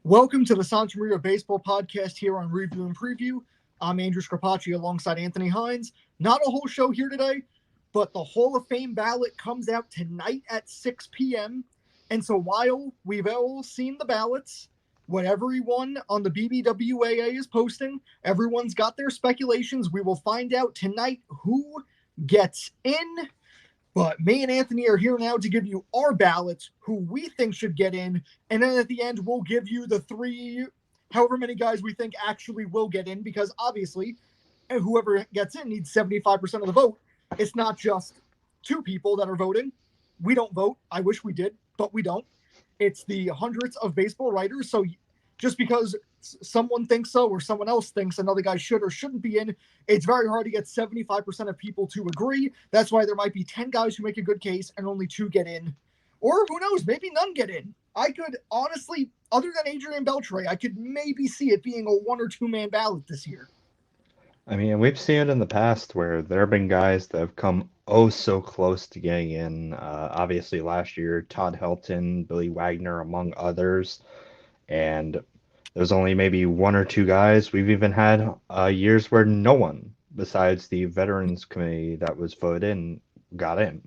Welcome to the Santa Maria Baseball Podcast here on Review and Preview. I'm Andrew Scarpacci alongside Anthony Hines. Not a whole show here today, but the Hall of Fame ballot comes out tonight at 6 p.m. And so while we've all seen the ballots, what everyone on the BBWAA is posting, everyone's got their speculations. We will find out tonight who gets in. But me and Anthony are here now to give you our ballots, who we think should get in. And then at the end, we'll give you the three, however many guys we think actually will get in, because obviously whoever gets in needs 75% of the vote. It's not just two people that are voting. We don't vote. I wish we did, but we don't. It's the hundreds of baseball writers. So just because someone thinks so or someone else thinks another guy should or shouldn't be in, it's very hard to get 75% of people to agree. That's why there might be 10 guys who make a good case and only 2 get in. Or who knows, maybe none get in. I could honestly, other than Adrian Beltre, I could maybe see it being a 1 or 2 man ballot this year. I mean, we've seen it in the past where there have been guys that have come oh so close to getting in. Obviously, last year, Todd Helton, Billy Wagner, among others. And there's only maybe 1 or 2 guys. We've even had years where no one besides the Veterans Committee that was voted in got in.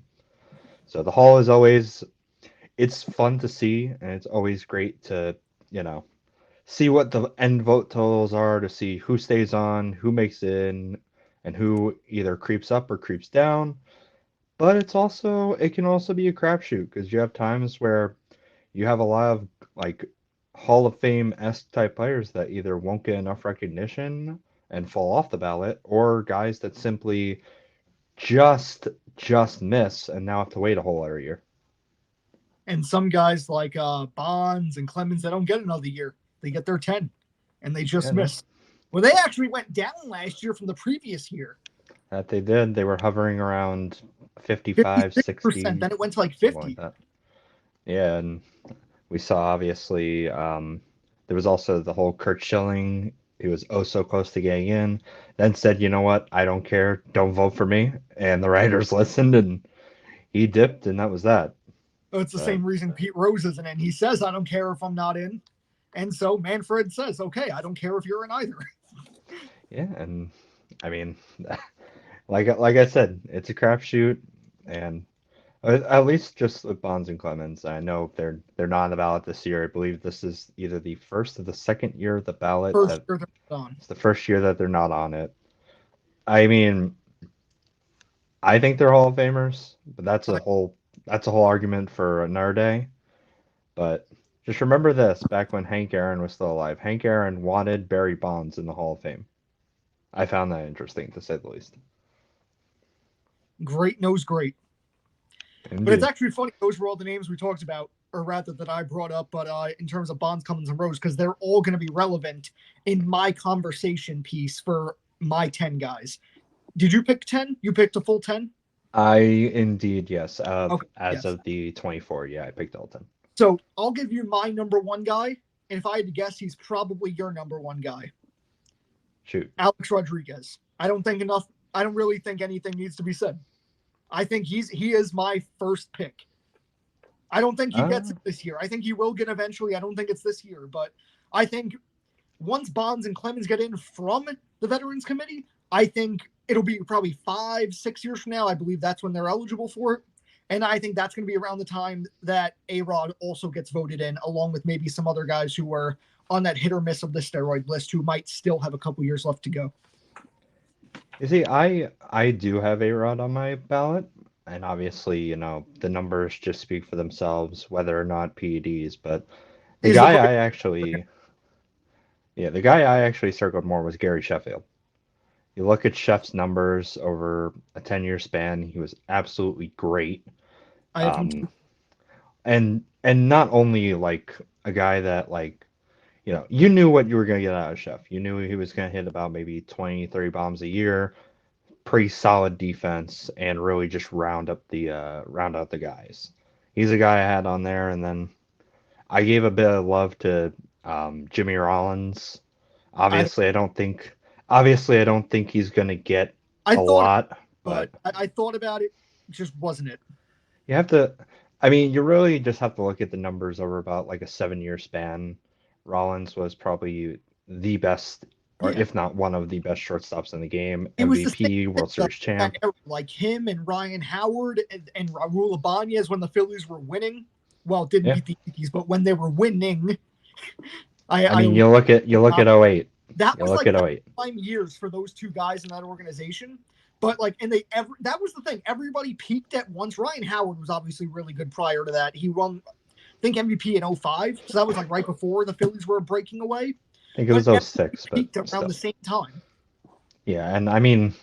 So the Hall is always, it's fun to see, and it's always great to, you know, see what the end vote totals are, to see who stays on, who makes it in, and who either creeps up or creeps down. But it can also be a crapshoot because you have times where you have a lot of like Hall of Fame-esque type players that either won't get enough recognition and fall off the ballot, or guys that simply just miss and now have to wait a whole other year. And some guys like Bonds and Clemens, they don't get another year. They get their 10, and they just miss. Well, they actually went down last year from the previous year. That they did. They were hovering around 55, 60. Then it went to like 50. Like that. Yeah, and we saw obviously there was also the whole Kurt Schilling. He was oh so close to getting in. Then said, you know what? I don't care. Don't vote for me. And the writers listened, and he dipped, and that was that. Oh, it's the same reason Pete Rose isn't in. He says, I don't care if I'm not in. And so Manfred says, okay, I don't care if you're in either. Yeah, and I mean, like I said, it's a crapshoot, and at least just with Bonds and Clemens, I know they're not on the ballot this year. I believe this is either the first or the second year of the ballot. It's the first year that they're not on it. I mean, I think they're Hall of Famers, but that's a whole argument for another day. But just remember this, back when Hank Aaron was still alive, Hank Aaron wanted Barry Bonds in the Hall of Fame. I found that interesting, to say the least. Great knows great. Indeed. But it's actually funny, those were all the names we talked about, or rather that I brought up, but in terms of Bonds, Cummins, and Rose, because they're all going to be relevant in my conversation piece for my 10 guys. Did you pick 10? You picked a full 10? Indeed, yes. As of the 24, yeah, I picked all 10. So I'll give you my number 1 guy, and if I had to guess, he's probably your number 1 guy. Shoot. Alex Rodriguez. I don't really think anything needs to be said. I think he is my first pick. I don't think he gets it this year. I think he will get eventually. I don't think it's this year, but I think once Bonds and Clemens get in from the Veterans Committee, I think it'll be probably 5-6 years from now. I believe that's when they're eligible for it. And I think that's going to be around the time that A-Rod also gets voted in, along with maybe some other guys who were on that hit or miss of the steroid list who might still have a couple years left to go. You see, I do have A-Rod on my ballot, and obviously, you know, the numbers just speak for themselves, whether or not PEDs, but the guy I actually circled more was Gary Sheffield. You look at Sheff's numbers over a 10-year span, he was absolutely great. And not only like a guy that, like, you know, you knew what you were going to get out of Sheff. You knew he was going to hit about maybe 20, 30 bombs a year, pretty solid defense, and really just round out the guys. He's a guy I had on there, and then I gave a bit of love to Jimmy Rollins. Obviously, I don't think he's going to get a lot, but I thought about it, just wasn't it. You have to, I mean, you really just have to look at the numbers over about like a 7-year span. Rollins was probably the best, or Yeah, if not one of the best shortstops in the game. it was the same MVP, thing, World though, Series that champ. era, like him and Ryan Howard and Raul Ibanez when the Phillies were winning. Well, didn't Yeah. beat the Yankees, but when they were winning, I I mean, was you look at '08. that You was look like at '08. prime years for those two guys in that organization. But like, and they ever that was the thing. Everybody peaked at once. Ryan Howard was obviously really good prior to that. He won, I think, MVP in 05. So that was like right before the Phillies were breaking away. I think it But was '06, but peaked around still. the same time. Yeah, and I mean,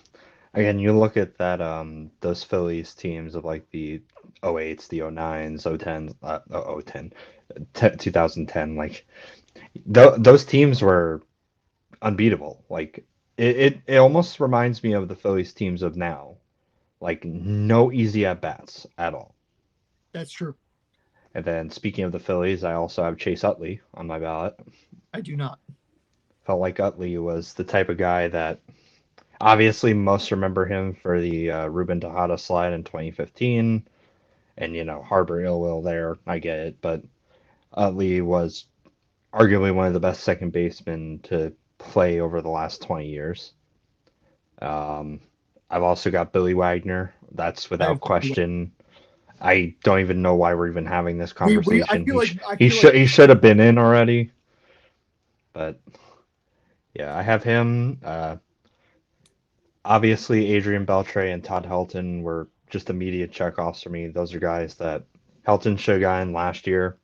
again, you look at that those Phillies teams of like the '08s, the '09s, '010s, 2010, like those teams were unbeatable. Like it almost reminds me of the Phillies teams of now. Like no easy at bats at all. That's true. And then speaking of the Phillies, I also have Chase Utley on my ballot. I do not. Felt like Utley was the type of guy that obviously most remember him for the Ruben Tejada slide in 2015, and harbor ill will there. I get it, but Utley was arguably one of the best second basemen to play over the last 20 years. Um, I've also got Billy Wagner. That's I have without question. I don't even know why we're even having this we conversation. I feel like He should have been in already, but yeah, I have him. Obviously, Adrian Beltre and Todd Helton were just immediate checkoffs for me. Those are guys that Helton should have gotten last year,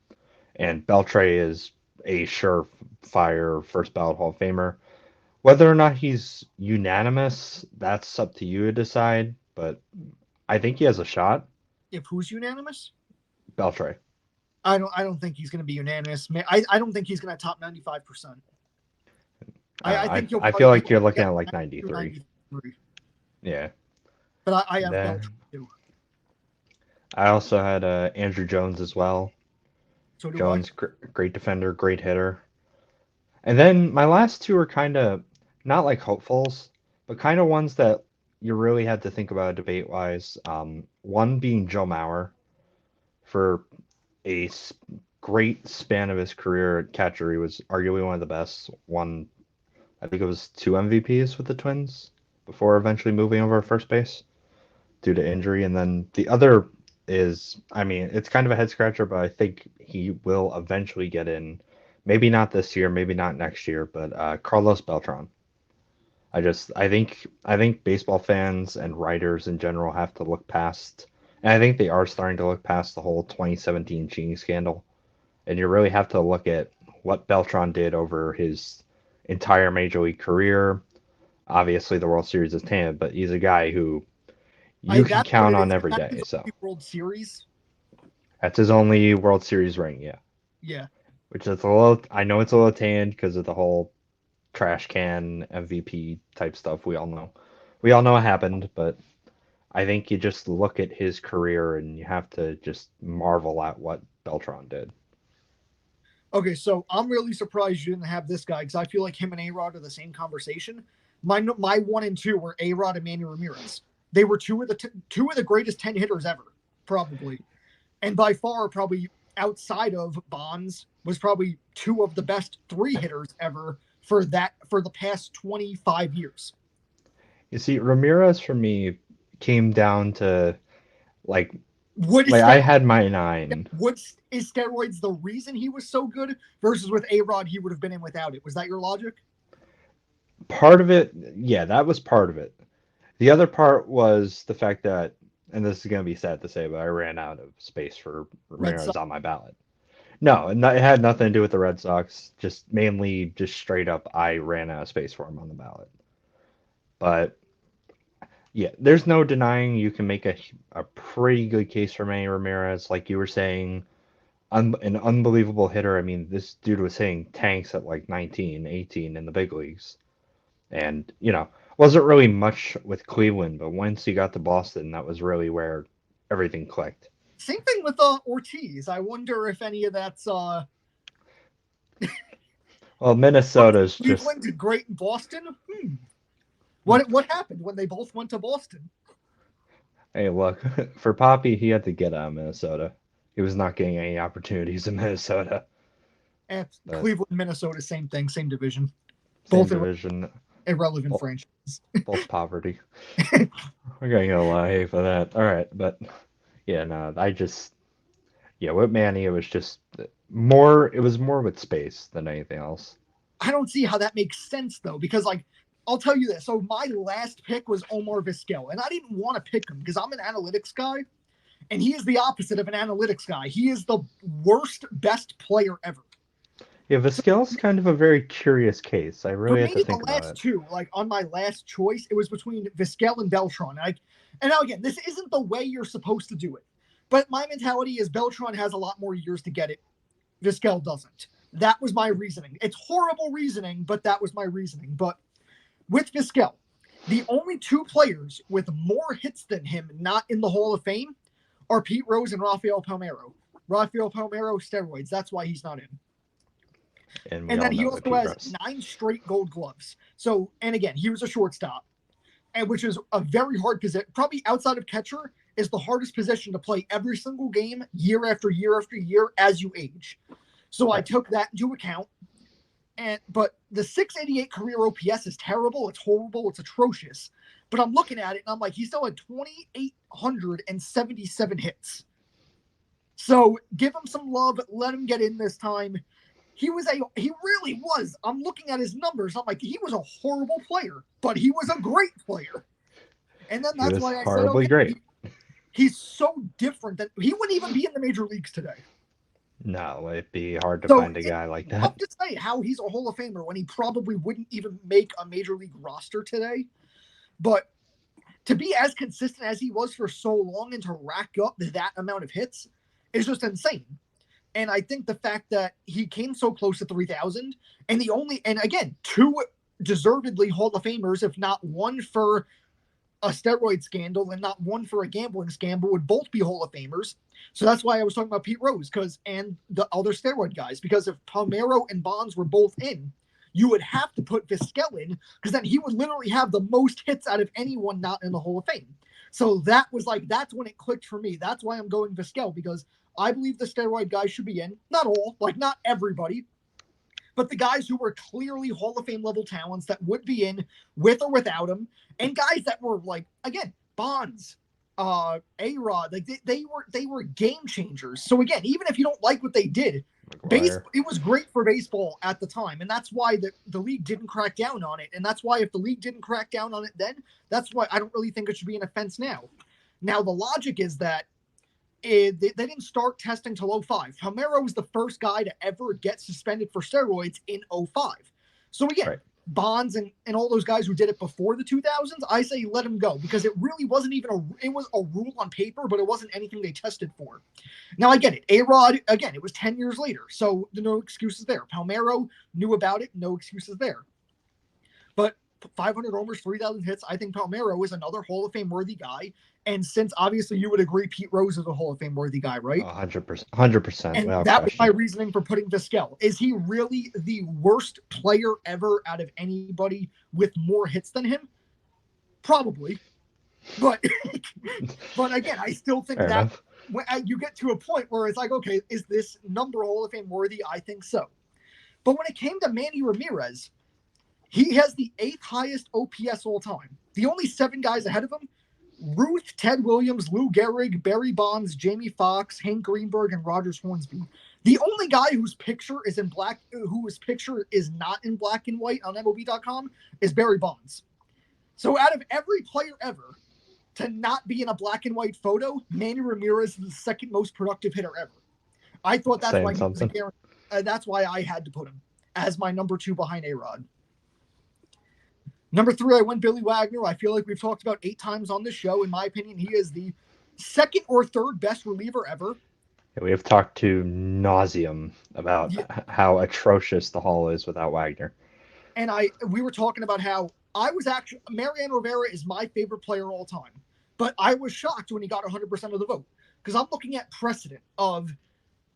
and Beltre is a surefire first ballot Hall of Famer. Whether or not he's unanimous, that's up to you to decide, but I think he has a shot. if who's unanimous, Beltre. I don't think he's going to be unanimous. I don't think he's going to top 95%. I think he'll I probably feel be like you're looking at at like 93. 93. Yeah. But I have Belcher Then too. I also had Andrew Jones as well. So do I. Jones, great defender, great hitter. And then my last two are kind of not like hopefuls, but kind of ones that you really had to think about debate wise. One being Joe Mauer for a great span of his career at catcher. He was arguably one of the best. Won, I think it was 2 MVPs with the Twins before eventually moving over to first base due to injury. And then the other is, I mean, it's kind of a head scratcher, but I think he will eventually get in. Maybe not this year, maybe not next year, but Carlos Beltran. I think baseball fans and writers in general have to look past, and I think they are starting to look past the whole 2017 cheating scandal, and you really have to look at what Beltran did over his entire major league career. Obviously, the World Series is tainted, but he's a guy who you can That's what count it on is. every That's day. his So only World Series. that's his only World Series ring, yeah. Yeah. Which is a little, I know it's a little tainted because of the whole trash can MVP type stuff. We all know what happened, but I think you just look at his career and you have to just marvel at what Beltran did. Okay, so I'm really surprised you didn't have this guy because I feel like him and A-Rod are the same conversation. My 1 and 2 were A-Rod and Manny Ramirez. They were two of the greatest 10 hitters ever, probably. And by far, probably outside of Bonds, was probably two of the best 3 hitters ever for the past 25 years. You see, Ramirez for me came down to like Would I steroids, had my 9. is steroids the reason he was so good versus with A-Rod he would have been in without it? Was that your logic? Part of it, yeah, that was part of it. The other part was the fact that, and this is going to be sad to say, but I ran out of space for Red Ramirez Sox. on my ballot. No, it had nothing to do with the Red Sox. Just mainly, just straight up, I ran out of space for him on the ballot. But yeah, there's no denying you can make a pretty good case for Manny Ramirez, like you were saying, an unbelievable hitter. I mean, this dude was hitting tanks at like 19, 18 in the big leagues, and wasn't really much with Cleveland, but once he got to Boston, that was really where everything clicked. Same thing with Ortiz. I wonder if any of that's Well, Minnesota's just, Cleveland great in Boston. What happened when they both went to Boston? hey, look, for Poppy, he had to get out of Minnesota. He was not getting any opportunities in Minnesota. Cleveland, Minnesota, same thing, same division. Same Both division. irrelevant franchises. Both poverty. We're gonna get a lot of hate for that. All right, but yeah, no, with Manny, it was just more. It was more with space than anything else. I don't see how that makes sense though, because I'll tell you this. So my last pick was Omar Vizquel, and I didn't want to pick him because I'm an analytics guy, and he is the opposite of an analytics guy. He is the worst, best player ever. Yeah, Vizquel's kind of a very curious case. I really had to think about it. The last two, on my last choice, it was between Vizquel and Beltran. And now again, this isn't the way you're supposed to do it, but my mentality is Beltran has a lot more years to get it. Vizquel doesn't. That was my reasoning. It's horrible reasoning, but that was my reasoning. But with Vizquel, the only two players with more hits than him not in the Hall of Fame are Pete Rose and Rafael Palmeiro. Rafael Palmeiro, steroids. That's why he's not in. And then he also has 9 straight Gold Gloves. So, and again, he was a shortstop, and which is a very hard position. Probably outside of catcher is the hardest position to play every single game, year after year after year, as you age. So I took that into account. But the 688 career OPS is terrible. It's horrible. It's atrocious. But I'm looking at it and I'm like, he still had 2,877 hits. So give him some love. Let him get in this time. He really was. I'm looking at his numbers. I'm like, he was a horrible player, but he was a great player. And then that's why I said, okay, great. He's so different that he wouldn't even be in the major leagues today. No, it'd be hard to find a guy like that. Tough to say how he's a Hall of Famer when he probably wouldn't even make a major league roster today. But to be as consistent as he was for so long and to rack up that amount of hits is just insane. And I think the fact that he came so close to 3,000 and again, 2 deservedly Hall of Famers, if not one for a steroid scandal and not one for a gambling scandal, would both be Hall of Famers. So that's why I was talking about Pete Rose and the other steroid guys, because if Palmeiro and Bonds were both in, you would have to put Vizquel in, because then he would literally have the most hits out of anyone not in the Hall of Fame. So that's when it clicked for me. That's why I'm going Vizquel, because I believe the steroid guys should be in. Not all, not everybody, but the guys who were clearly Hall of Fame level talents that would be in with or without him, and guys that were again, Bonds, A-Rod, they were game changers. So again, even if you don't like what they did, it was great for baseball at the time, and that's why the league didn't crack down on it. And that's why if the league didn't crack down on it then, that's why I don't really think it should be an offense now. Now the logic is that they didn't start testing till 2005. Palmeiro was the first guy to ever get suspended for steroids in 2005. So again, Bonds and all those guys who did it before the 2000s, I say let them go, because it really wasn't even it was a rule on paper, but it wasn't anything they tested for. Now I get it. A-Rod, again, it was 10 years later, so no excuses there. Palmeiro knew about it, no excuses there. But 500 homers, 3,000 hits, I think Palmeiro is another Hall of Fame worthy guy. And since obviously you would agree Pete Rose is a Hall of Fame worthy guy, right? 100%. And that was my reasoning for putting Vizquel. Is he really the worst player ever out of anybody with more hits than him? Probably. But again, I still think that when you get to a point where it's like, okay, is this number Hall of Fame worthy? I think so. But when it came to Manny Ramirez, he has the 8th highest OPS all time. The only 7 guys ahead of him: Ruth, Ted Williams, Lou Gehrig, Barry Bonds, Jamie Foxx, Hank Greenberg, and Rogers Hornsby. The only guy whose picture is not in black and white on MLB.com is Barry Bonds. So out of every player ever to not be in a black and white photo, Manny Ramirez is the second most productive hitter ever. I thought that's why he was a guarantee. That's why I had to put him as my number 2 behind A-Rod. Number 3, I went Billy Wagner. I feel like we've talked about 8 times on this show. In my opinion, he is the 2nd or 3rd best reliever ever. We have talked to nauseum about how atrocious the Hall is without Wagner. And we were talking about how Mariano Rivera is my favorite player all time. But I was shocked when he got 100% of the vote, because I'm looking at precedent of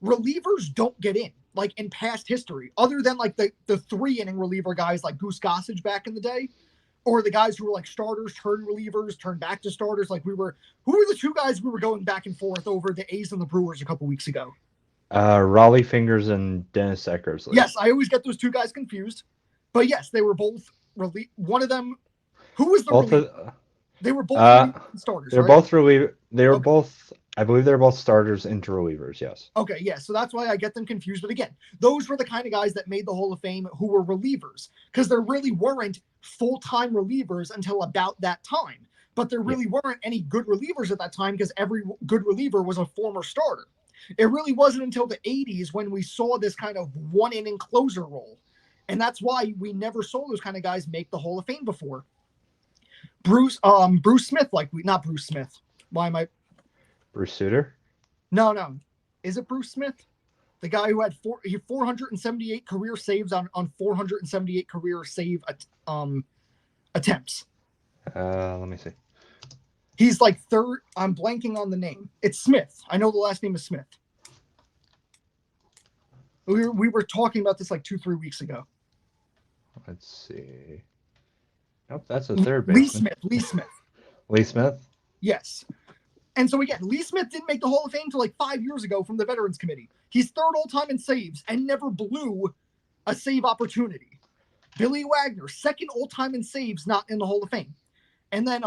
relievers don't get in, in past history, other than the 3-inning reliever guys like Goose Gossage back in the day, or the guys who were starters, turned relievers, turned back to starters. Who were the 2 guys we were going back and forth over, the A's and the Brewers, a couple weeks ago? Raleigh Fingers and Dennis Eckersley. Yes, I always get those two guys confused. But yes, they were both one of them. Who was the Both reliever? They were both starters, they're right? both reliever. They were Okay. both. I believe they're both starters into relievers. Yes. Okay, yeah. So that's why I get them confused. But again, those were the kind of guys that made the Hall of Fame who were relievers, because there really weren't full-time relievers until about that time. But there really weren't any good relievers at that time, because every good reliever was a former starter. It really wasn't until the 80s when we saw this kind of one-inning closer role. And that's why we never saw those kind of guys make the Hall of Fame before. Bruce Smith, not Bruce Smith. Why am I? Bruce Sutter? No. Is it Bruce Smith? The guy who had 478 career saves on 478 career save attempts. Let me see. He's like third. I'm blanking on the name. It's Smith. I know the last name is Smith. We were talking about this like 2-3 weeks ago. Let's see. Nope, that's a third baseman. Lee Smith. Lee Smith? Yes. And so again, Lee Smith didn't make the Hall of Fame until like 5 years ago from the Veterans Committee. He's third all-time in saves and never blew a save opportunity. Billy Wagner, second all-time in saves, not in the Hall of Fame. And then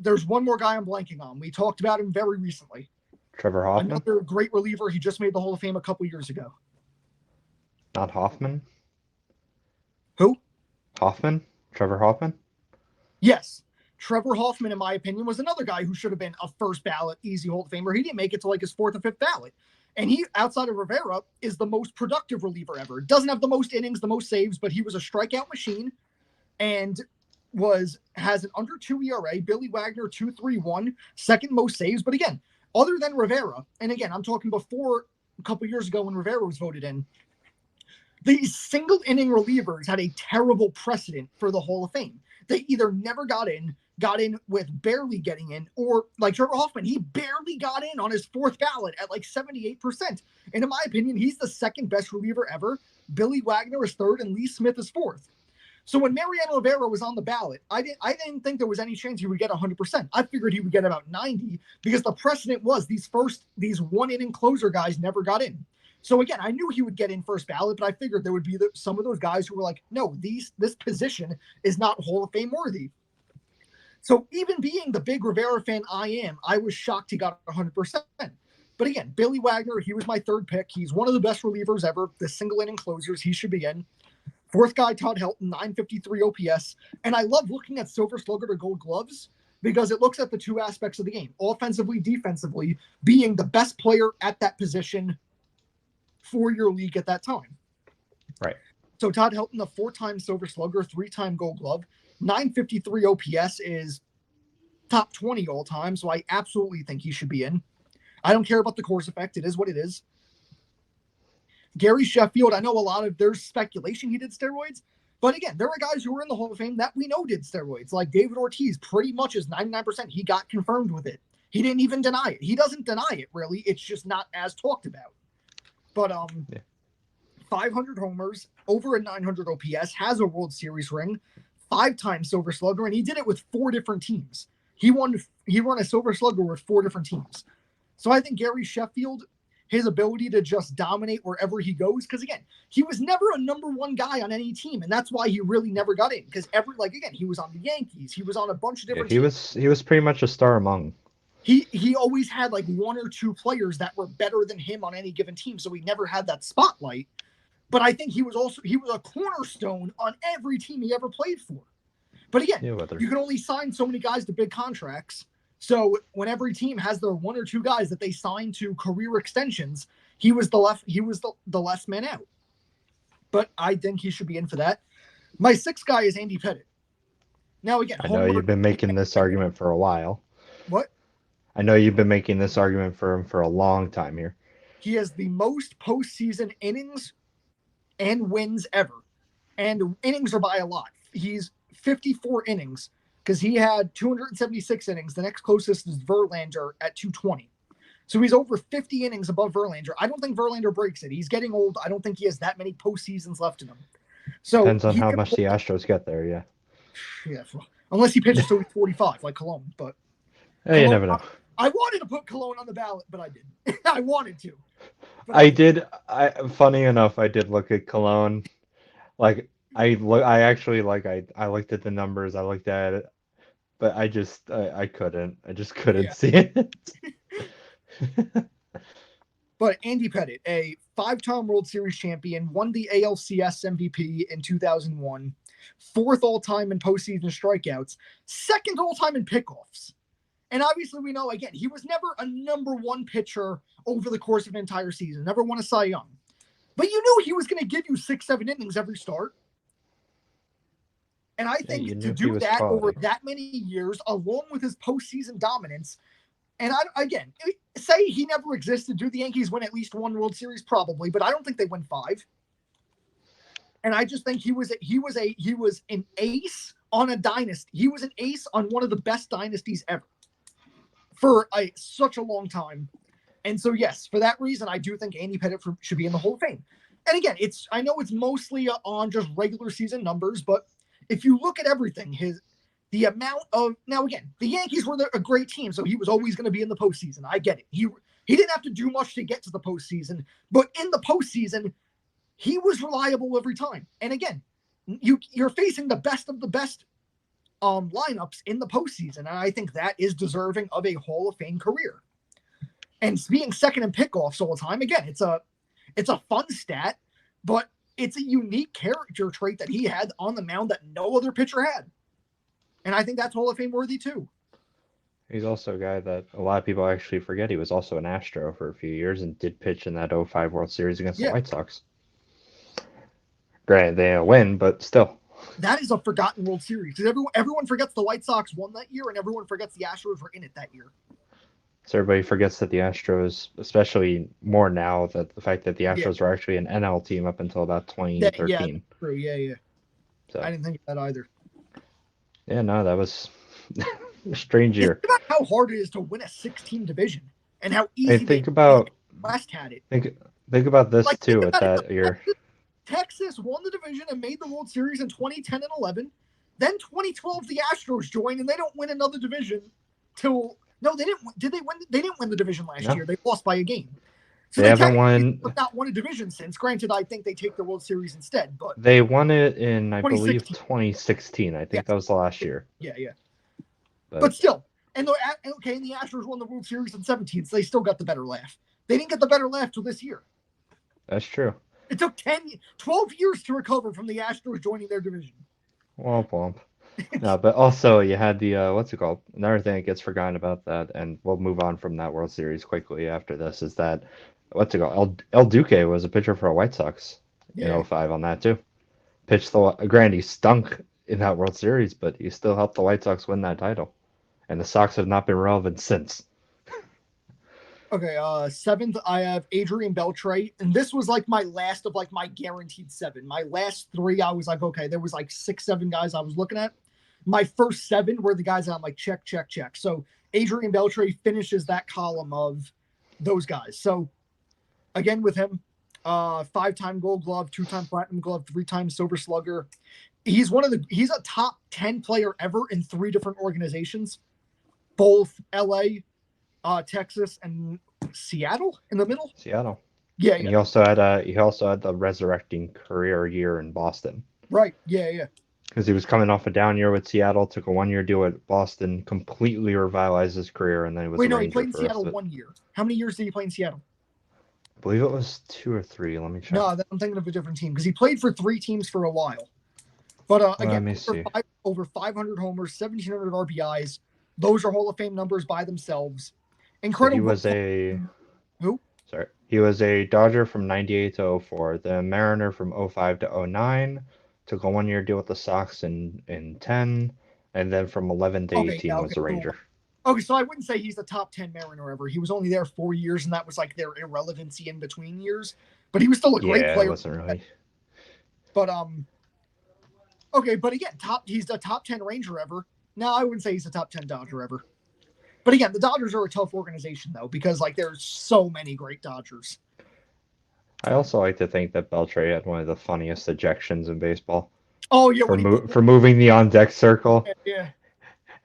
there's one more guy I'm blanking on. We talked about him very recently. Trevor Hoffman? Another great reliever. He just made the Hall of Fame a couple years ago. Not Hoffman? Who? Hoffman? Trevor Hoffman? Yes. Trevor Hoffman, in my opinion, was another guy who should have been a first ballot easy Hall of Famer. He didn't make it to like his fourth or fifth ballot. And he, outside of Rivera, is the most productive reliever ever. Doesn't have the most innings, the most saves, but he was a strikeout machine and has an under 2 ERA. Billy Wagner, 2.31, second most saves. But again, other than Rivera, and again, I'm talking before a couple years ago when Rivera was voted in, these single inning relievers had a terrible precedent for the Hall of Fame. They either never got in with barely getting in, or like Trevor Hoffman, he barely got in on his fourth ballot at like 78%. And in my opinion, he's the second best reliever ever. Billy Wagner is third and Lee Smith is fourth. So when Mariano Rivera was on the ballot, I didn't think there was any chance he would get 100%. I figured he would get about 90 because the precedent was these one inning closer guys never got in. So again, I knew he would get in first ballot, but I figured there would be some of those guys who were like, no, this position is not Hall of Fame worthy. So even being the big Rivera fan I am, I was shocked he got 100%. But again, Billy Wagner, he was my third pick. He's one of the best relievers ever, the single inning closers. He should be in. Fourth guy, Todd Helton, 953 OPS. And I love looking at Silver Slugger to Gold Gloves because it looks at the two aspects of the game, offensively, defensively, being the best player at that position for your league at that time. Right. So Todd Helton, a 4-time Silver Slugger, 3-time Gold Glove, 953 OPS is top 20 all time. So I absolutely think he should be in. I don't care about the course effect. It is what it is. Gary Sheffield, I know there's speculation he did steroids, but again, there are guys who were in the Hall of Fame that we know did steroids, like David Ortiz, pretty much is 99%. He got confirmed with it. He didn't even deny it. He doesn't deny it, really. It's just not as talked about. But 500 homers, over a 900 OPS, has a World Series ring, 5-time Silver Slugger, and he did it with 4 different teams. He won a Silver Slugger with 4 different teams. So I think Gary Sheffield, his ability to just dominate wherever he goes, because again, he was never a number one guy on any team, and that's why he really never got in. Because he was on the Yankees, he was on a bunch of different teams. He was pretty much a star among. He always had like 1 or 2 players that were better than him on any given team, so he never had that spotlight. But I think he was a cornerstone on every team he ever played for. But again, you can only sign so many guys to big contracts. So when every team has their 1 or 2 guys that they sign to career extensions, he was the last man out. But I think he should be in for that. My 6th guy is Andy Pettitte. Now again, I know you've been making this argument for a while. What? I know you've been making this argument for him for a long time here. He has the most postseason innings and wins ever. And innings are by a lot. He's 54 innings because he had 276 innings. The next closest is Verlander at 220. So he's over 50 innings above Verlander. I don't think Verlander breaks it. He's getting old. I don't think he has that many postseasons left in him. So depends on how much the Astros get there, yeah. Yeah, unless he pitches till he's 45, like Colon. But you never know. I wanted to put Cologne on the ballot, but I didn't. I wanted to. But I did. Funny enough, I did look at Cologne. Like I actually I looked at the numbers. I looked at it, but I couldn't. I just couldn't yeah. see it. But Andy Pettitte, a 5-time World Series champion, won the ALCS MVP in 2001, 4th all-time in postseason strikeouts, 2nd all-time in pickoffs. And obviously we know, again, he was never a number 1 pitcher over the course of an entire season, never won a Cy Young. But you knew he was going to give you 6-7 innings every start. And I think to do that over that many years, along with his postseason dominance, and again, say he never existed, do the Yankees win at least 1 World Series? Probably, but I don't think they win 5. And I just think he was an ace on a dynasty. He was an ace on one of the best dynasties ever for such a long time. And so, yes, for that reason, I do think Andy Pettitte should be in the Hall of Fame. And again, I know it's mostly on just regular season numbers, but if you look at everything, the amount of, now again, the Yankees were a great team, so he was always going to be in the postseason. I get it. He didn't have to do much to get to the postseason, but in the postseason, he was reliable every time. And again, you're facing the best of the best lineups in the postseason, and I think that is deserving of a Hall of Fame career. And being 2nd in pickoffs all the time, again, it's a fun stat, but it's a unique character trait that he had on the mound that no other pitcher had. And I think that's Hall of Fame worthy too. He's also a guy that a lot of people actually forget. He was also an Astro for a few years and did pitch in that 05 World Series against the White Sox. Granted, they didn't win, but still. That is a forgotten World Series because everyone forgets the White Sox won that year, and everyone forgets the Astros were in it that year. So everybody forgets that the Astros, especially more now, that the fact that the Astros were actually an NL team up until about 2013. Yeah, true. Yeah. So I didn't think of that either. Yeah, no, that was a strange year. Think about how hard it is to win a 6-team division and how easy West had it. Think about this too at that year. Texas won the division and made the World Series in 2010 and 11. Then 2012, the Astros joined, and they don't win another division till. No, they didn't. Did they win? They didn't win the division last year. They lost by a game. So they haven't won. Not won a division since. Granted, I think they take the World Series instead, but they won it in, I believe, 2016. I think that was the last year. Yeah. But still, and the Astros won the World Series in 2017, so they still got the better laugh. They didn't get the better laugh till this year. That's true. It took 12 years to recover from the Astros joining their division. Womp womp. No, but also you had the what's it called? Another thing that gets forgotten about that, and we'll move on from that World Series quickly after this, is that what's it called? El Duque was a pitcher for a White Sox in 05 on that too. Pitched granted, he stunk in that World Series, but he still helped the White Sox win that title. And the Sox have not been relevant since. Okay, 7th, I have Adrian Beltre, and this was like my last of like my guaranteed 7. My last 3, I was like, okay, there was like 6, 7 guys I was looking at. My first 7 were the guys that I'm like, check. So Adrian Beltre finishes that column of those guys. So again, with him, 5-time Gold Glove, 2-time Platinum Glove, 3-time Silver Slugger. He's a top 10 player ever in 3 different organizations, both LA, Texas, and Seattle in the middle. Seattle. Yeah. And he also had the resurrecting career year in Boston. Right. Yeah. Because he was coming off a down year with Seattle, took a 1-year deal at Boston, completely revitalized his career, and then he was. He played in Seattle 1 year. How many years did he play in Seattle? I believe it was 2 or 3. Let me check. No, I'm thinking of a different team because he played for 3 teams for a while. But again, over 500 homers, 1,700 RBIs. Those are Hall of Fame numbers by themselves. Incredible. He was who? Sorry, he was a Dodger from '98 to '04, the Mariner from '05 to '09. Took a 1-year deal with the Sox in 10, and then from 11 to 18 was a Ranger. Okay, so I wouldn't say he's the top 10 Mariner ever. He was only there 4 years, and that was like their irrelevancy in between years. But he was still a great player. Yeah, it wasn't really. But okay, but again, he's the top 10 Ranger ever. No, I wouldn't say he's the top 10 Dodger ever. But again, the Dodgers are a tough organization, though, because like there's so many great Dodgers. I also like to think that Beltre had one of the funniest ejections in baseball. Oh, yeah. For moving the on-deck circle. Yeah.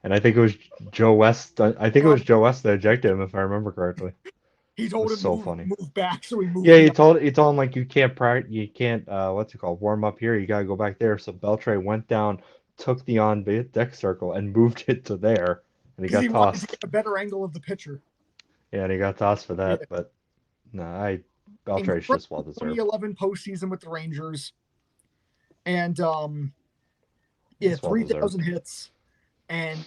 And I think it was Joe West. I think it Um, was Joe West that ejected him, if I remember correctly. It he told was him so funny. move back, so he moved Yeah, the. he told him like you can't what's it called, warm up here. You gotta go back there. So Beltray went down, took the on deck circle, and moved it to there, and he Because he got wanted to tossed. get a better angle of the pitcher. Yeah, and he got tossed for Yeah. that. But no, Beltray's Incredible just well deserved. 2011 postseason with the Rangers, and yeah, It's well 3,000 deserved. hits, and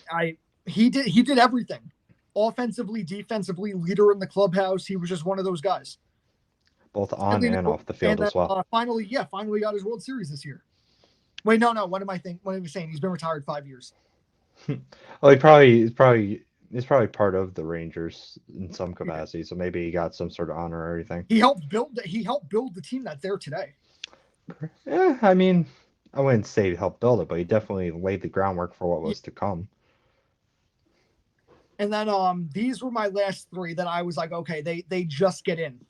he did everything, offensively, defensively, leader in the clubhouse. He was just one of those guys. Both on And then, and off the and field then as well. finally got his World Series this year. Wait, no, what am I thinking? What am I saying? He's been retired 5 years. Well, he's probably part of the Rangers in some Yeah. capacity, so maybe he got some sort of honor or anything. He helped build the team that's there today. Yeah, I mean, I wouldn't say he helped build it, but he definitely laid the groundwork for what Yeah. was to come. And then these were my last three that I was like, okay, they just get in.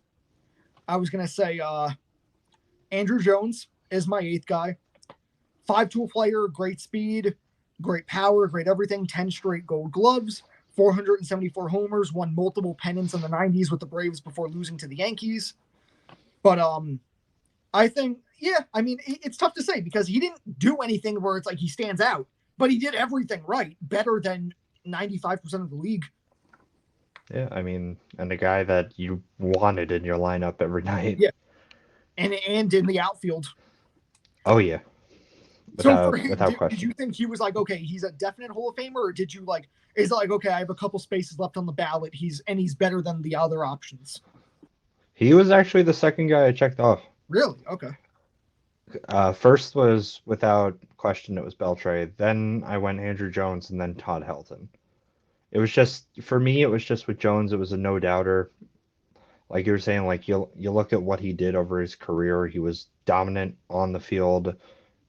I was gonna say Andrew Jones is my eighth guy. 5-tool player, great speed, great power, great everything. 10 straight Gold Gloves, 474 homers, won multiple pennants in the 90s with the Braves before losing to the Yankees. But I think, yeah, I mean, it's tough to say because he didn't do anything where it's like he stands out, but he did everything right, better than 95% of the league. Yeah, I mean, and a guy that you wanted in your lineup every night. Yeah, and in the outfield. Oh yeah, So for him, without did question. you think he was like, okay, he's a definite Hall of Famer, or did you like, is it like, okay, I have a couple spaces left on the ballot, he's better than the other options? He was actually the second guy I checked off. Really? Okay. First was without question it was Beltray. Then I went Andrew Jones and then Todd Helton. It was just for me. It was just with Jones. It was a no doubter. Like you were saying, like you look at what he did over his career. He was dominant on the field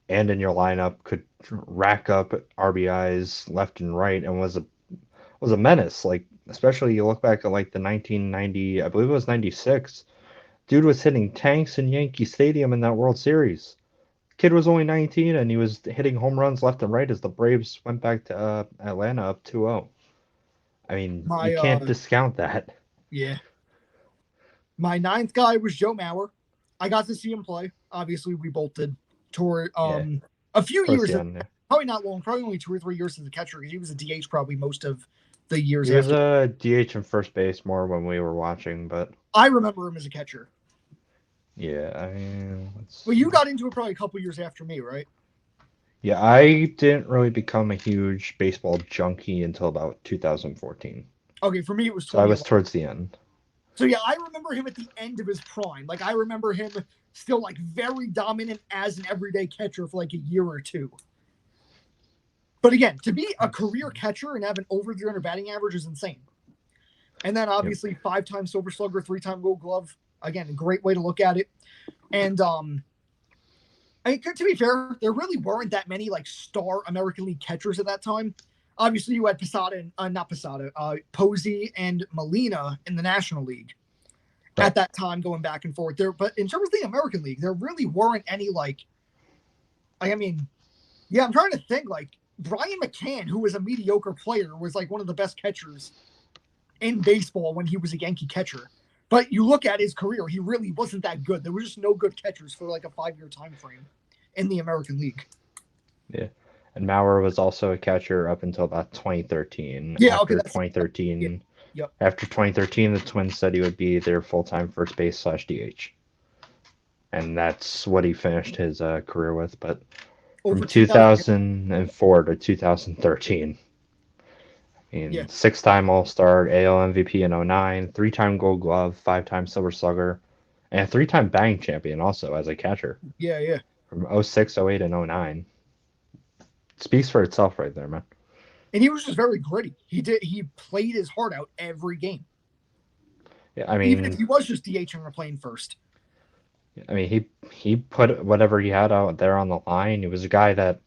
and in your lineup. Could rack up RBIs left and right, and was a menace. Like especially you look back at like the 1990, I believe it was 96. Dude was hitting tanks in Yankee Stadium in that World Series. Kid was only 19 and he was hitting home runs left and right as the Braves went back to Atlanta up 2-0. I mean, you My can't discount that. yeah. My ninth guy was Joe Mauer. I got to see him play. Obviously, we both did. Toward Yeah, a few towards years, the end. Yeah. probably not long, probably only 2 or 3 years as a catcher because he was a DH probably most of the years He was after. a DH and first base more when we were watching, but I remember him as a catcher. yeah, I mean, Well, you got into it probably a couple years after me, right? yeah, I didn't really become a huge baseball junkie until about 2014. Okay, for me it was So I was 2011. towards the end. So yeah, I remember him at the end of his prime. Like I remember him still like very dominant as an everyday catcher for like a year or two. But again, to be a career catcher and have an over 300 batting average is insane. And then obviously 5-time Silver Slugger, 3-time Gold Glove. Again, a great way to look at it. And I mean, to be fair, there really weren't that many like star American League catchers at that time. Obviously, you had Posada and not Posada, Posey and Molina in the National League Right. at that time, going back and forth there. But in terms of the American League, there really weren't any like. I mean, yeah, I'm trying to think. Like Brian McCann, who was a mediocre player, was like one of the best catchers in baseball when he was a Yankee catcher. But you look at his career, he really wasn't that good. There was just no good catchers for like a 5-year time frame in the American League. Yeah. And Mauer was also a catcher up until about 2013. Yeah, After okay, 2013, yeah, yep. After 2013, the Twins said he would be their full-time first base / DH, and that's what he finished his career with. But Over from 2000, 2004 to 2013, I mean, yeah, 6-time All-Star, AL MVP in 09, 3-time Gold Glove, 5-time Silver Slugger, and a 3-time batting champion also as a catcher yeah. from 06, 08, and 09. Speaks for itself right there, man. And he was just very gritty. He played his heart out every game. Yeah, I Even if mean, he was just DHing or playing first. he put whatever he had out there on the line. He was a guy that,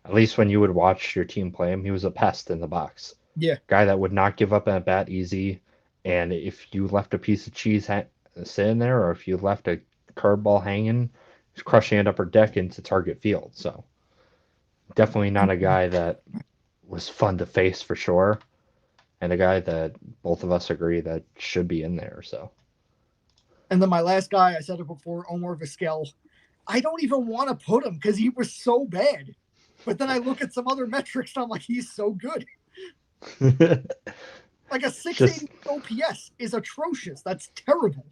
at least when you would watch your team play him, he was a pest in the box. Yeah. Guy that would not give up at bat easy, and if you left a piece of cheese sitting there, or if you left a curveball hanging, he's crushing it upper deck into target field. So definitely not a guy that was fun to face for sure, and a guy that both of us agree that should be in there. So. And then my last guy, I said it before, Omar Vizquel. I don't even want to put him because he was so bad. But then I look at some other metrics and I'm like, he's so good. Like a 680 OPS is atrocious. That's terrible.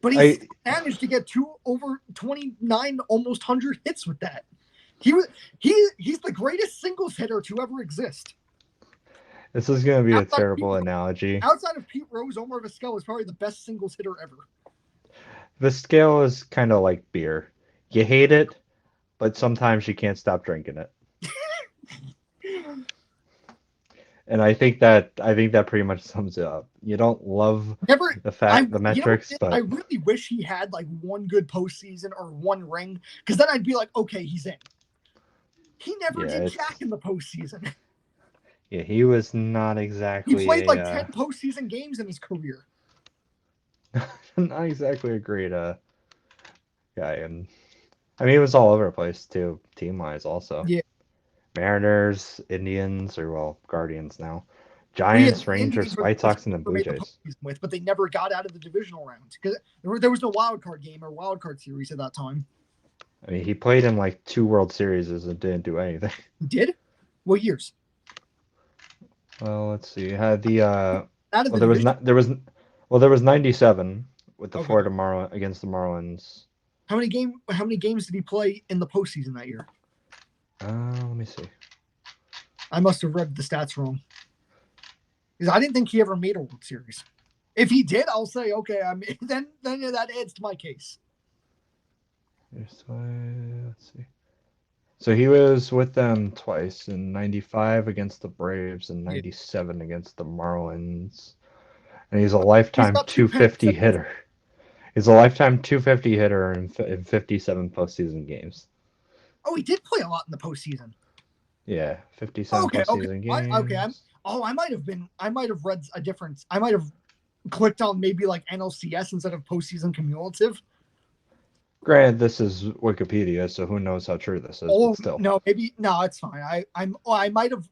But he managed to get over 29, almost 100 hits with that. He's the greatest singles hitter to ever exist. This is going to be a terrible analogy. Outside of Pete Rose, Omar Vizquel is probably the best singles hitter ever. Vizquel is kind of like beer. You hate it, but sometimes you can't stop drinking it. And I think that pretty much sums it up. You don't love the metrics, but I really wish he had like one good postseason or one ring, because then I'd be like, okay, he's in. He never did jack in the postseason. Yeah, he was not exactly. He played like 10 postseason games in his career. Not exactly a great guy, and I mean, it was all over the place too, team-wise also. Yeah. Mariners, Indians, or Guardians now. Giants, Rangers, White Sox, and the Blue Jays. But they never got out of the divisional round because there was no wild card game or wild card series at that time. I mean, he played in like 2 World Series and didn't do anything. He did? What years? Well, let's see. He had the there was 97 with the Florida against the Marlins. How many games did he play in the postseason that year? Let me see. I must have read the stats wrong. Because I didn't think he ever made a World Series. If he did, I'll say, okay, I mean, then that adds to my case. Let's see. So he was with them twice, in 95 against the Braves and 97 against the Marlins. And he's a lifetime 250 hitter. He's a lifetime 250 hitter in 57 postseason games. Oh, he did play a lot in the postseason. Yeah, 57 postseason games. I might have read a difference. I might have clicked on maybe like NLCS instead of postseason cumulative. Granted, this is Wikipedia, so who knows how true this is. Oh, but still. No, it's fine. I might have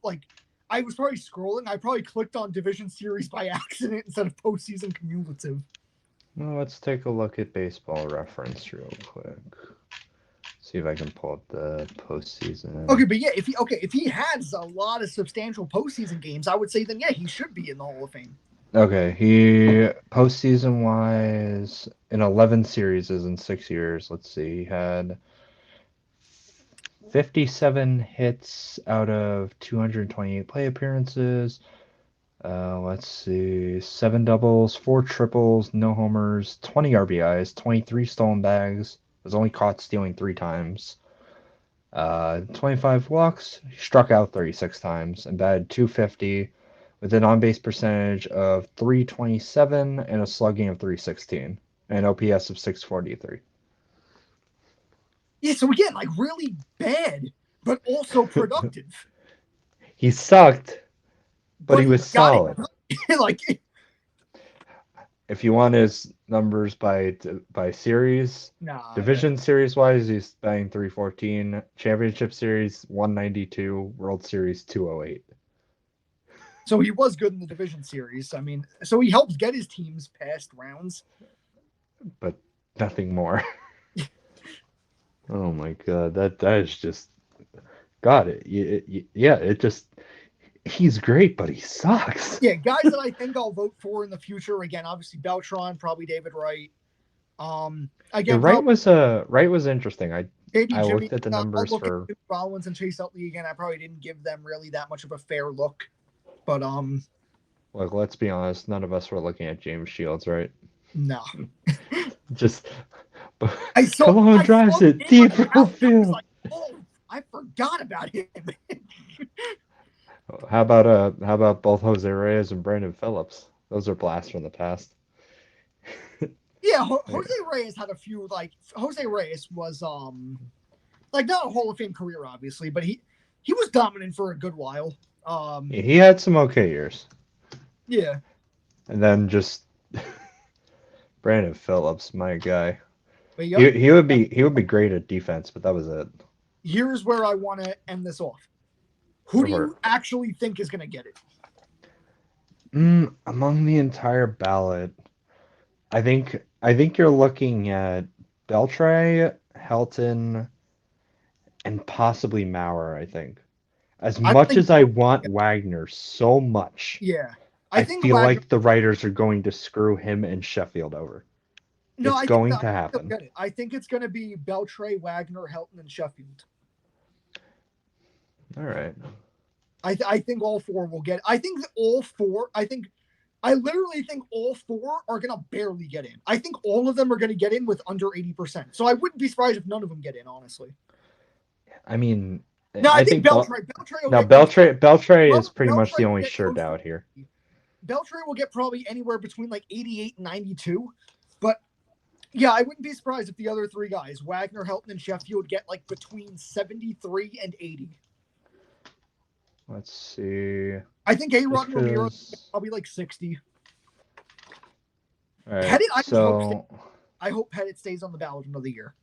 I was probably scrolling. I probably clicked on Division Series by accident instead of postseason cumulative. Well, let's take a look at Baseball Reference real quick. See if I can pull up the postseason. Okay, but yeah, if he has a lot of substantial postseason games, I would say then he should be in the Hall of Fame. Okay, he postseason wise in 11 series in 6 years. Let's see, he had 57 hits out of 228 play appearances. Let's see, 7 doubles, 4 triples, no homers, 20 RBIs, 23 stolen bags. Was only caught stealing 3 times. 25 walks, struck out 36 times, and batted .250 with an on-base percentage of .327 and a slugging of .316 and an OPS of .643. Yeah, so again, like really bad, but also productive. He sucked, but he was solid. Like, if you want his numbers by series, division series wise, he's batting .314, championship series 192, World Series 208. So he was good in the division series. I mean, so he helped get his teams past rounds, but nothing more. Oh my god, that is just got it. It just. He's great, but he sucks. Yeah, guys that I think I'll vote for in the future. Again, obviously Beltran, probably David Wright. Again, Wright was interesting. I looked at the numbers for Rollins and Chase Utley again. I probably didn't give them really that much of a fair look, but look, let's be honest. None of us were looking at James Shields, right? No. Just Cologne drives it deep right field. Like, I forgot about him. How about both Jose Reyes and Brandon Phillips? Those are blasts from the past. Yeah, Jose Reyes had a few. Like Jose Reyes was like not a Hall of Fame career, obviously, but he was dominant for a good while. He had some okay years. Yeah. And then just Brandon Phillips, my guy. He would be great at defense, but that was it. Here's where I want to end this off. Who Go do for it. you actually think is going to get it? Among the entire ballot, I think you're looking at Beltray, Helton, and possibly Maurer, I think. As I much think, as I want Wagner so much, yeah. I I think feel Wagner. like the writers are going to screw him and Sheffield over. No, It's I think going that to they'll happen. get it. I think it's going to be Beltray, Wagner, Helton, and Sheffield. All right. I think all four will get. I think all four. I literally think all four are going to barely get in. I think all of them are going to get in with under 80%. So I wouldn't be surprised if none of them get in, honestly. I mean, No, I think Beltray. Beltray is pretty much Beltray the will only get sure close to doubt here. 80. Beltray will get probably anywhere between like 88 and 92. But yeah, I wouldn't be surprised if the other three guys, Wagner, Helton, and Sheffield, get like between 73 and 80. Let's see. I think A-Rod Just and Ramiro because. probably like 60. All right. Pettit, So, I hope Pettit stays on the ballot another year.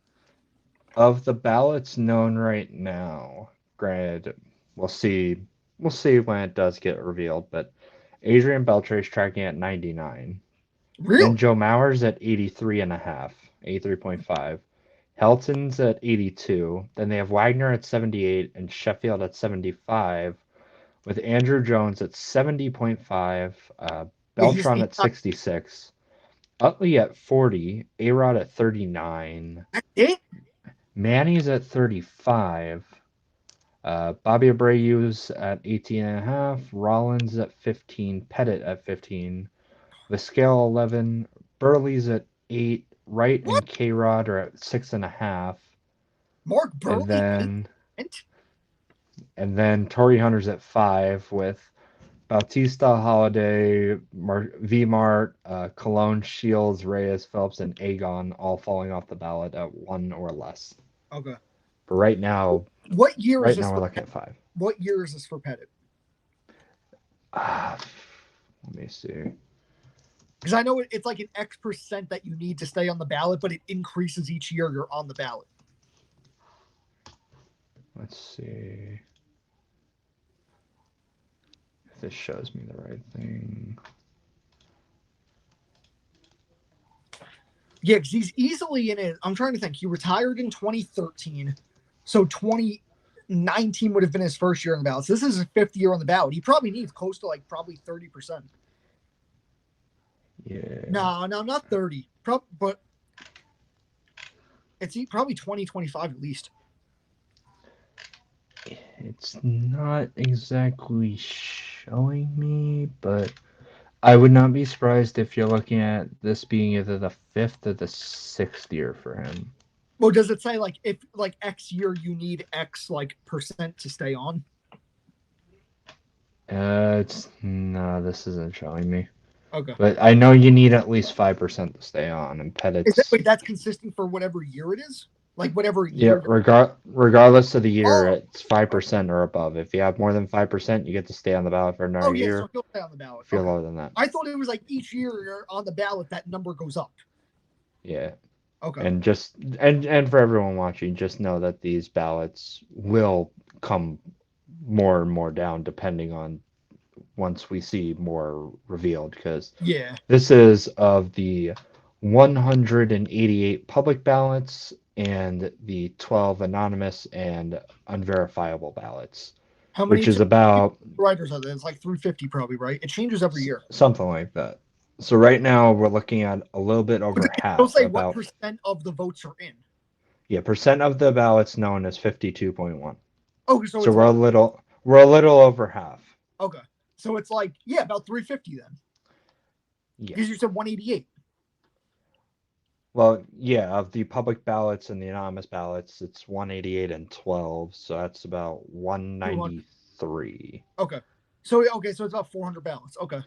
of the ballots known right now, granted, we'll see. We'll see when it does get revealed. But Adrian Beltre is tracking at 99. Really? Then Joe Mauer's at 83.5, 83.5. Helton's at 82. Then they have Wagner at 78 and Sheffield at 75, with Andrew Jones at 70.5, Beltron at 66, Utley at 40, A-Rod at 39, That's it? Manny's at 35, Bobby Abreu's at 18.5, Rollins at 15, Pettit at 15, Vizquel 11, Burley's at 8, Wright and K-Rod are at 6.5. Mark Burley, and then Torrey Hunter's at 5 with Bautista, Holiday, V-Mart, Cologne, Shields, Reyes, Phelps, and Agon all falling off the ballot at 1 or less. Okay. But right now, what year is this? Now we're looking at 5. What year is this for Pettit? Let me see. Because I know it's like an X% that you need to stay on the ballot, but it increases each year you're on the ballot. Let's see if this shows me the right thing. Yeah, because he's easily in it. I'm trying to think. He retired in 2013. So 2019 would have been his first year on the ballot. So this is his 5th year on the ballot. He probably needs close to like probably 30%. Yeah. No, not 30. But it's probably 20, 25 at least. It's not exactly showing me, but I would not be surprised if you're looking at this being either the 5th or the 6th year for him. Well, does it say like if like X year you need X like percent to stay on? No, this isn't showing me. Okay. But I know you need at least 5% to stay on, and Pettit's. That's consistent for whatever year it is? Like whatever year. Yeah, regardless of the year, it's 5% or above. If you have more than 5%, you get to stay on the ballot for another year. So he'll stay on the ballot. If you're lower than that. I thought it was like each year you're on the ballot, that number goes up. Yeah. Okay. And just and for everyone watching, just know that these ballots will come more and more down depending on once we see more revealed, because this is of the 188 public ballots and the 12 anonymous and unverifiable ballots. How many? Which is about writers are there? It's like 350 probably, right? It changes every year. Something like that. So right now we're looking at a little bit over half. Don't say what percent of the votes are in. Yeah, percent of the ballots known as 52.1. Oh, so we're a little over half. Okay, so it's like about 350 then. Yeah. Because you said 188. Well, yeah, of the public ballots and the anonymous ballots, it's 188 and 12, so that's about 193. Okay. So it's about 400 ballots. Okay.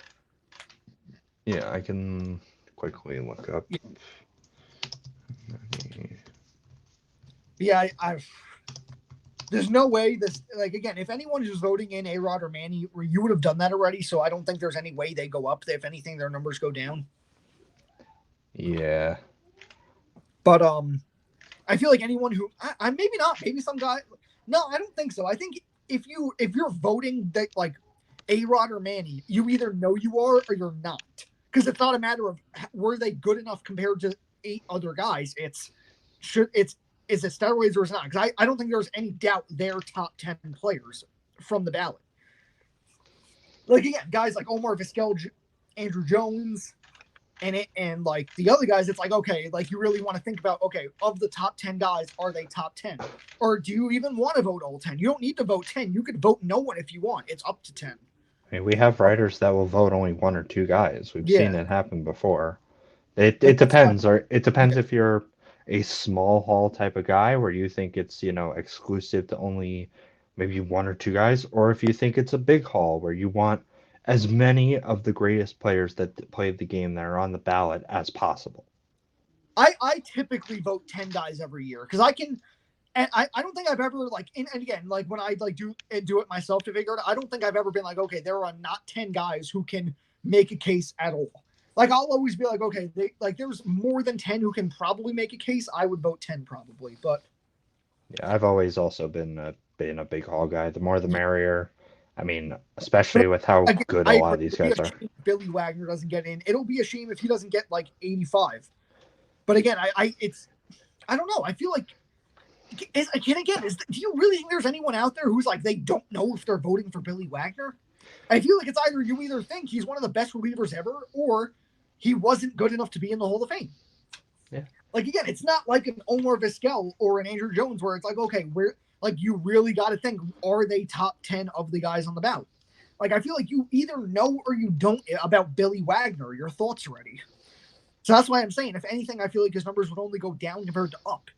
Yeah, I can quickly look up. Yeah, there's no way this, like, again, if anyone is voting in A-Rod or Manny, you would have done that already, so I don't think there's any way they go up. If anything, their numbers go down. Yeah. But I feel like anyone who maybe not, maybe some guy. No, I don't think so. I think if you're voting that like A-Rod or Manny, you either know you are or you're not. Because it's not a matter of were they good enough compared to 8 other guys. Is it steroids or is it not? Because I don't think there's any doubt they're top 10 players from the ballot. Like again, guys like Omar Vizquel, Andrew Jones, and like the other guys, it's like, okay, like you really want to think about, okay, of the top 10 guys, are they top 10? Or do you even want to vote all 10? You don't need to vote 10. You could vote no one if you want. It's up to 10. I mean, we have writers that will vote only 1 or 2 guys. We've seen it happen before. It depends, or it depends if you're a small hall type of guy where you think it's, exclusive to only maybe 1 or 2 guys, or if you think it's a big hall where you want as many of the greatest players that played the game that are on the ballot as possible. I typically vote 10 guys every year because I can, and I don't think I've ever like, and again, like when I like do it myself to figure it out, I don't think I've ever been like, okay, there are not 10 guys who can make a case at all. Like I'll always be like, okay, there's more than 10 who can probably make a case. I would vote 10 probably, but yeah, I've always also been a big hall guy. The more the merrier. I mean, especially with how good a lot of these guys are. Billy Wagner doesn't get in. It'll be a shame if he doesn't get like 85. But again, I don't know. I feel like do you really think there's anyone out there who's like they don't know if they're voting for Billy Wagner? I feel like it's either you either think he's one of the best relievers ever, or he wasn't good enough to be in the Hall of Fame. Yeah. Like again, it's not like an Omar Vizquel or an Andrew Jones where it's like, okay, we're like you really got to think, are they top 10 of the guys on the ballot? Like I feel like you either know or you don't about Billy Wagner. Your thoughts already. So that's why I'm saying, if anything, I feel like his numbers would only go down compared to up.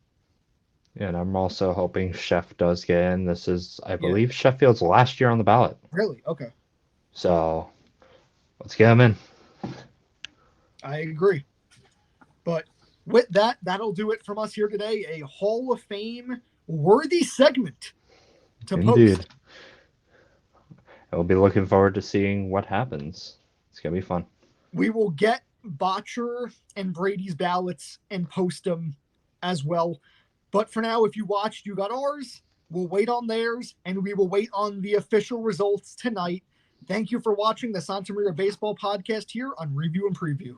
Yeah, and I'm also hoping Chef does get in. This is, I believe, Sheffield's last year on the ballot. Really? Okay. So let's get him in. I agree. But with that, that'll do it from us here today. A Hall of Fame worthy segment to Indeed. post. We'll be looking forward to seeing what happens. It's going to be fun. We will get Botcher and Brady's ballots and post them as well. But for now, if you watched, you got ours. We'll wait on theirs, and we will wait on the official results tonight. Thank you for watching the Santa Maria Baseball Podcast here on Review and Preview.